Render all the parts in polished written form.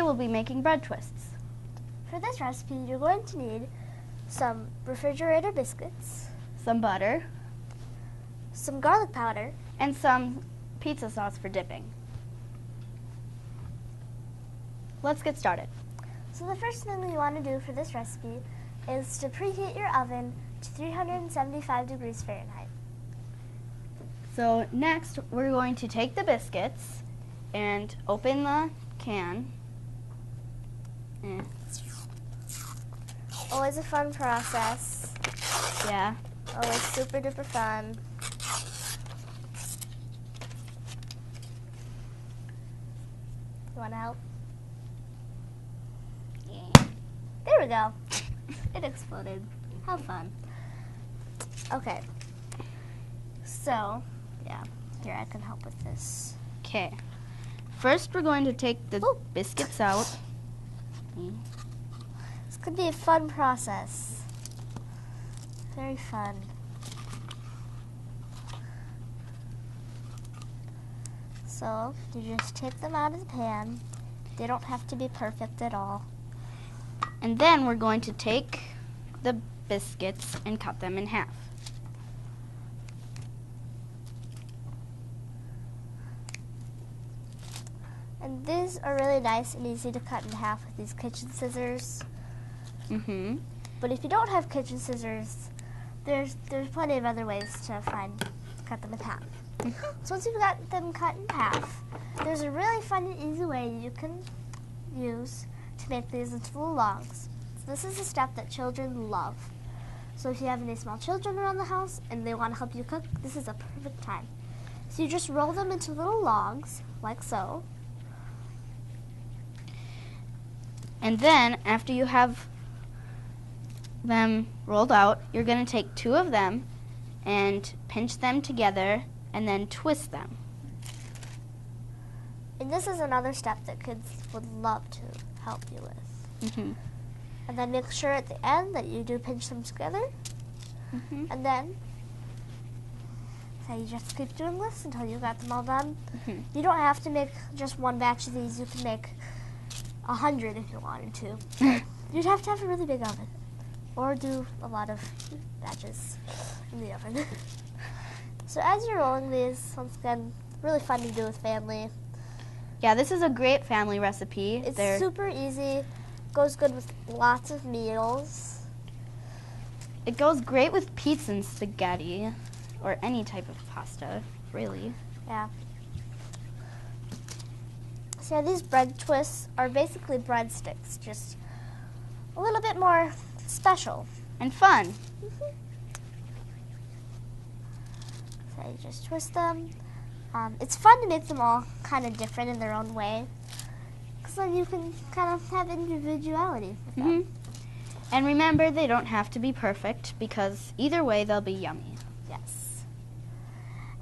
we'll be making bread twists. For this recipe, you're going to need some refrigerator biscuits, Some butter, some garlic powder, and some pizza sauce for dipping. Let's get started. So the first thing you want to do for this recipe is to preheat your oven to 375 degrees Fahrenheit. So next, we're going to take the biscuits and open the can. Always a fun process. Yeah. Always super duper fun. You want to help? Yeah. There we go. It exploded. How fun. Okay. So, yeah, here I can help with this. Okay. First, we're going to take the biscuits out. This could be a fun process. Very fun. So, you just take them out of the pan. They don't have to be perfect at all. And then we're going to take the biscuits and cut them in half. And these are really nice and easy to cut in half with these kitchen scissors. Mm-hmm. But if you don't have kitchen scissors, there's plenty of other ways to cut them in half. So once you've got them cut in half, there's a really fun and easy way you can use to make these into little logs. So this is a step that children love. So if you have any small children around the house and they want to help you cook, this is a perfect time. So you just roll them into little logs, like so. And then, after you have them rolled out, you're going to take two of them and pinch them together and then twist them. And this is another step that kids would love to help you with. Mm-hmm. And then make sure at the end that you do pinch them together. Mm-hmm. And then, so you just keep doing this until you got them all done. Mm-hmm. You don't have to make just one batch of these. You can make 100 if you wanted to. You'd have to have a really big oven. Or do a lot of batches in the oven. So as you're rolling these, once again, really fun to do with family. Yeah, this is a great family recipe. It's super easy. Goes good with lots of meals. It goes great with pizza and spaghetti, or any type of pasta, really. Yeah. So these bread twists are basically breadsticks, just a little bit more special. And fun. Mm-hmm. So you just twist them. It's fun to make them all kind of different in their own way, because then you can kind of have individuality with them. Mm-hmm. And remember, they don't have to be perfect, because either way they'll be yummy. Yes.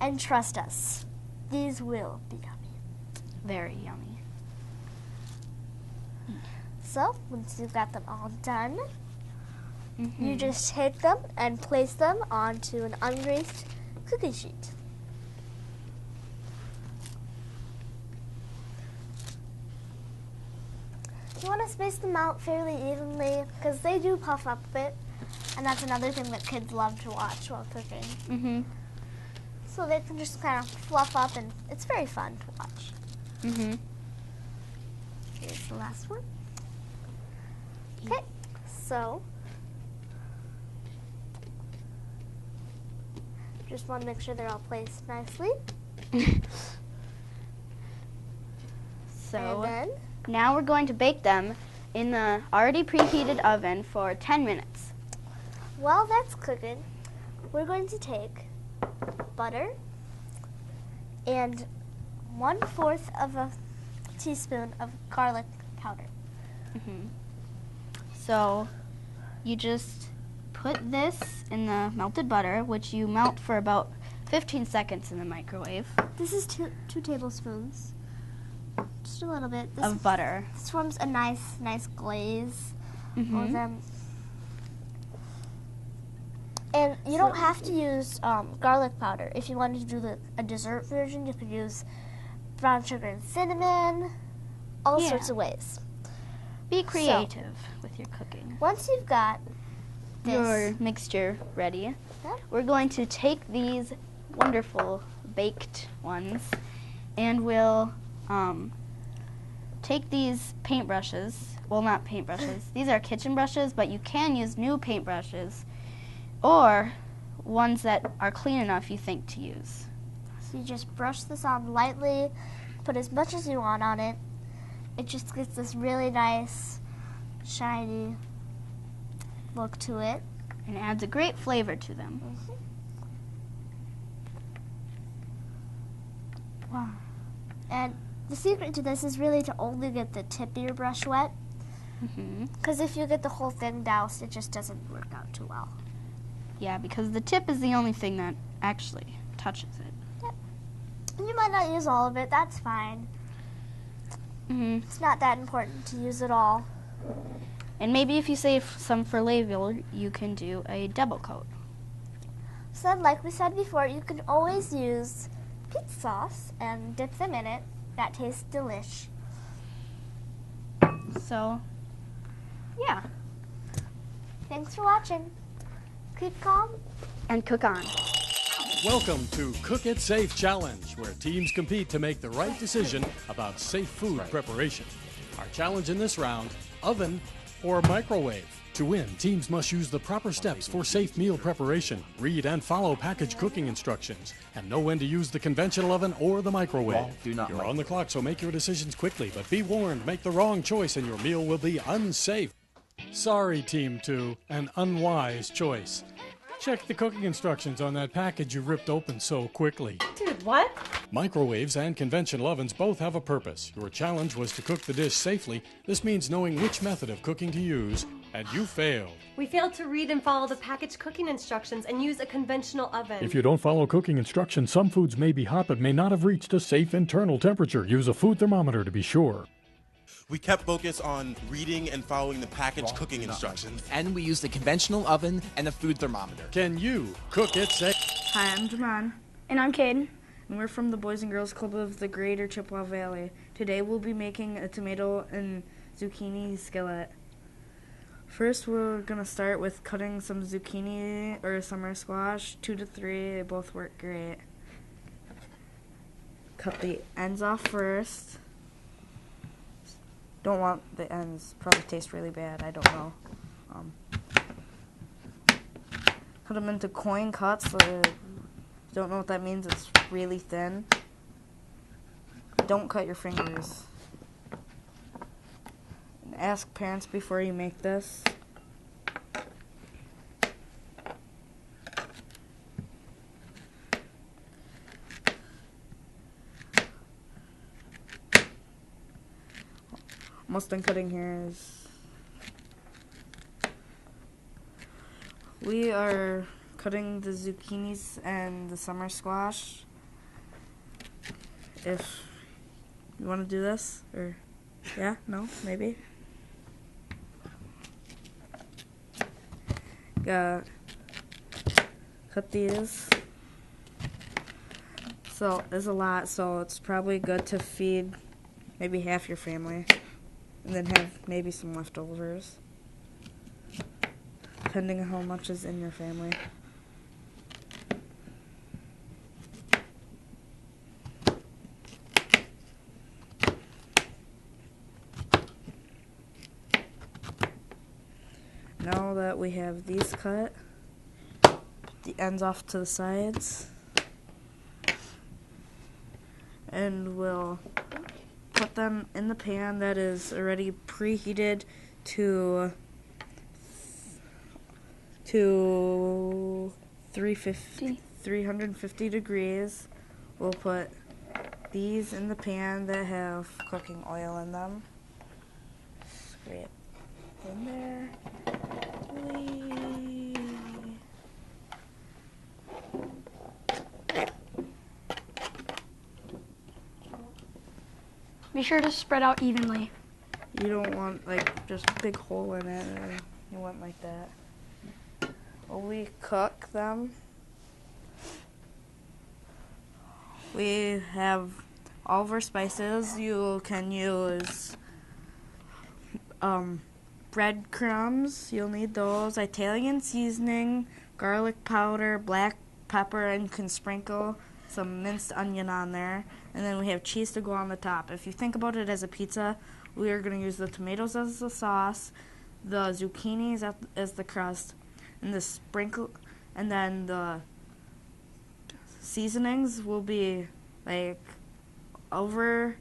And trust us, these will be yummy. Very yummy. So, once you've got them all done, Mm-hmm. you just take them and place them onto an ungreased cookie sheet. You want to space them out fairly evenly because they do puff up a bit, and that's another thing that kids love to watch while cooking. Mm-hmm. So they can just kind of fluff up, and it's very fun to watch. Mm-hmm. Here's the last one. Okay, so just want to make sure they're all placed nicely. So And then now we're going to bake them in the already preheated oven for 10 minutes. while that's cooking, we're going to take butter and 1/4 of a teaspoon of garlic powder. Mm-hmm. So you just put this in the melted butter, which you melt for about 15 seconds in the microwave. This is two tablespoons, just a little bit. This Of butter. This forms a nice glaze Mm-hmm. over them. And you don't have to use garlic powder. If you wanted to do a dessert version, you could use brown sugar and cinnamon, all sorts of ways. Be creative with your cooking. Once you've got this, Your mixture ready, Yep. we're going to take these wonderful baked ones and we'll take these paintbrushes. Well, not paintbrushes. These are kitchen brushes, but you can use new paintbrushes or ones that are clean enough you think to use. so you just brush this on lightly, put as much as you want on it. It just gets this really nice, shiny look to it. And adds a great flavor to them. Wow. And the secret to this is really to only get the tip of your brush wet, because if you get the whole thing doused, it just doesn't work out too well. Yeah, because the tip is the only thing that actually touches it. Yep. And you might not use all of it, that's fine. It's not that important to use it all. And maybe if you save some for later, you can do a double coat. So then, like we said before, you can always use pizza sauce and dip them in it. That tastes delish. So, yeah. Thanks for watching. Keep calm. And cook on. Welcome to Cook It Safe Challenge, where teams compete to make the right decision about safe food preparation. Our challenge in this round, oven or microwave. To win, teams must use the proper steps for safe meal preparation, read and follow package cooking instructions, and know when to use the conventional oven or the microwave. You're on the clock, so make your decisions quickly, but be warned, make the wrong choice and your meal will be unsafe. Sorry, Team 2, an unwise choice. Check the cooking instructions on that package you ripped open so quickly. Dude, what? Microwaves and conventional ovens both have a purpose. Your challenge was to cook the dish safely. This means knowing which method of cooking to use, and you failed. We failed to read and follow the package cooking instructions and use a conventional oven. If you don't follow cooking instructions, some foods may be hot but may not have reached a safe internal temperature. Use a food thermometer to be sure. We kept focus on reading and following the package cooking instructions. And we used a conventional oven and a food thermometer. Can you cook it safe? Hi, I'm Jaman. And I'm Caden. And we're from the Boys and Girls Club of the Greater Chippewa Valley. Today we'll be making a tomato and zucchini skillet. First, we're going to start with cutting some zucchini or summer squash, 2 to 3. They both work great. Cut the ends off first. Don't want the ends. Probably taste really bad. I don't know. Cut them into coin cuts. Don't know what that means. It's really thin. Don't cut your fingers. And ask parents before you make this. Almost done cutting here. We are cutting the zucchinis and the summer squash. If you want to do this, or yeah, no, maybe. Cut these. So there's a lot, so it's probably good to feed maybe half your family. And then have maybe some leftovers, depending on how much is in your family. Now that we have these cut, put the ends off to the sides, and we'll put them in the pan that is already preheated to 350 degrees. We'll put these in the pan that have cooking oil in them. Scrape in there. Whee. Be sure to spread out evenly. You don't want like just a big hole in it. Or you want like that. Well, we cook them. We have all of our spices. You can use breadcrumbs, you'll need those. Italian seasoning, garlic powder, black pepper, and you can sprinkle some minced onion on there. And then we have cheese to go on the top. If you think about it as a pizza, we are going to use the tomatoes as the sauce, the zucchinis as the crust, and the sprinkle, and then the seasonings will be like over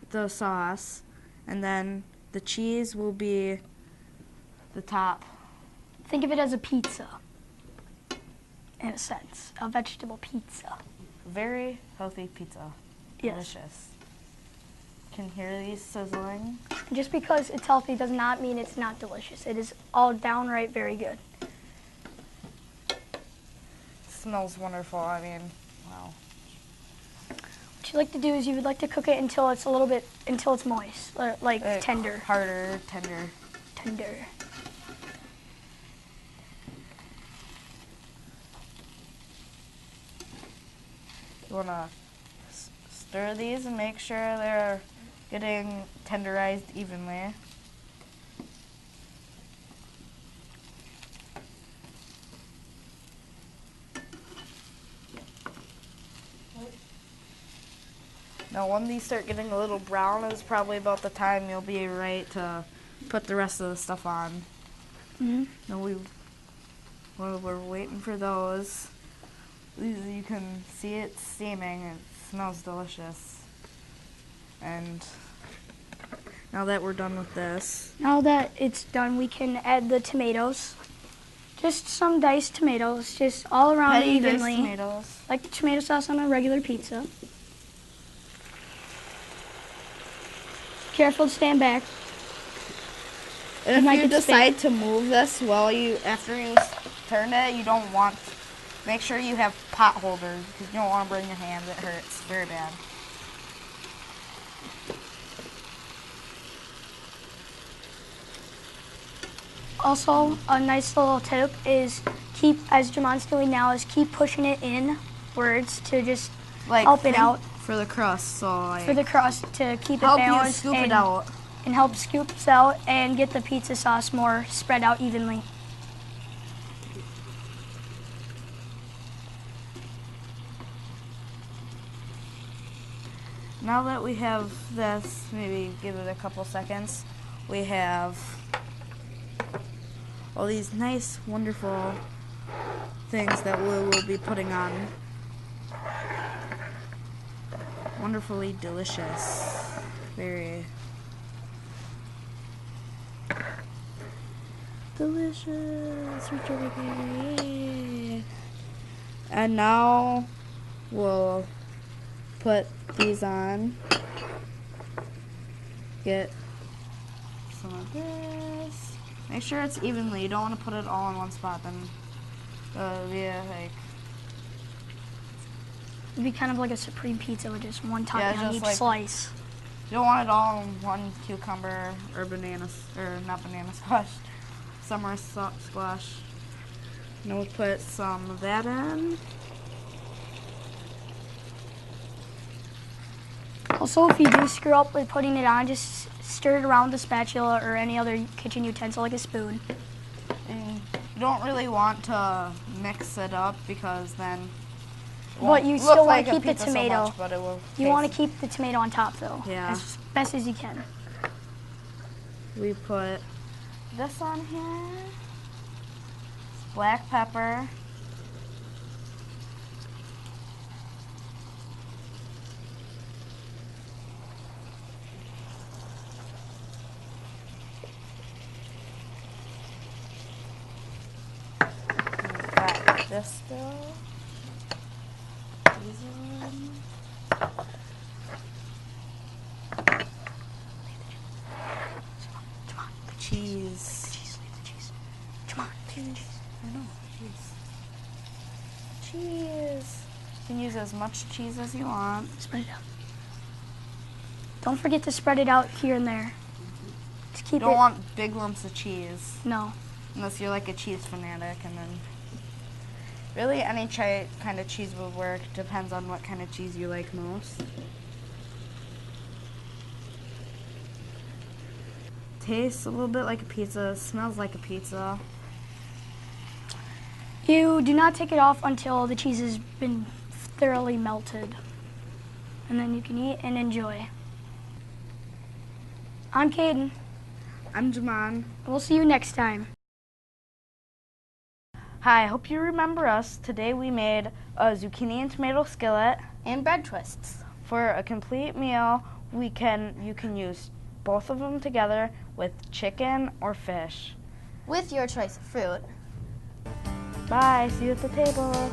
the sauce, and then the cheese will be the top. Think of it as a pizza, in a sense, a vegetable pizza. Very healthy pizza. Yes. Delicious. Can hear these sizzling. Just because it's healthy does not mean it's not delicious. It is all downright very good. Smells wonderful. I mean, wow. What you like to do is you would like to cook it until it's until it's moist, or like tender. Harder, tender. Tender. You want to stir these and make sure they're getting tenderized evenly. Now when these start getting a little brown is probably about the time you'll be right to put the rest of the stuff on. Mm-hmm. Now while we're waiting for those, you can see it steaming. It smells delicious. And now that we're done with this, Now that it's done, we can add the tomatoes. Just some diced tomatoes, just all around petty diced evenly, tomatoes. like tomato sauce on a regular pizza. Careful to stand back. And might if you get decide to move this after you turn it, you don't want. Make sure you have pot holders because you don't want to burn your hand. It hurts very bad. Also, a nice little tip is as Jamon's doing now, is keep pushing it inwards to just help it out for the crust. So like for the crust to keep it help balanced you scoop it out. and help scoop it out and get the pizza sauce more spread out evenly. Now that we have this, maybe give it a couple seconds, we have all these nice, wonderful things that we will be putting on. Wonderfully delicious. Very delicious. And now we'll put these on. Get some of this. Make sure it's evenly. You don't want to put it all in one spot, then it'll be like. It'd be kind of like a supreme pizza with just one topping on just each like- slice. You don't want it all in one cucumber or not banana squash, summer squash. And we'll put some of that in. Also, if you do screw up with putting it on, just stir it around with a spatula or any other kitchen utensil like a spoon. And you don't really want to mix it up because then But you look still want like to a keep the pizza so tomato. much, but it will You want to taste- keep the tomato on top, though, Yeah. as best as you can. We put this on here. Black pepper. We've got this still. These on. Cheese. Come on, Cheese. I know. Cheese. You can use as much cheese as you want. spread it out. Don't forget to spread it out here and there. Just You keep don't it. want big lumps of cheese No. unless you're like a cheese fanatic, and then really any kind of cheese will work. Depends on what kind of cheese you like most. Tastes a little bit like a pizza, smells like a pizza. You do not take it off until the cheese has been thoroughly melted. And then you can eat and enjoy. I'm Caden. I'm Jamon. We'll see you next time. Hi, I hope you remember us. Today we made a zucchini and tomato skillet. And bread twists. For a complete meal, you can use both of them together with chicken or fish. With your choice of fruit. Bye, see you at the table.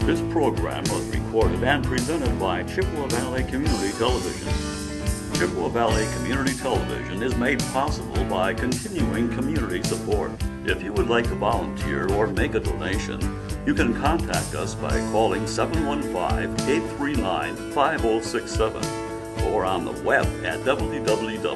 This program was recorded and presented by Chippewa Valley Community Television. Chippewa Valley Community Television is made possible by continuing community support. If you would like to volunteer or make a donation, you can contact us by calling 715-839-5067 or on the web at www.cbctv.org.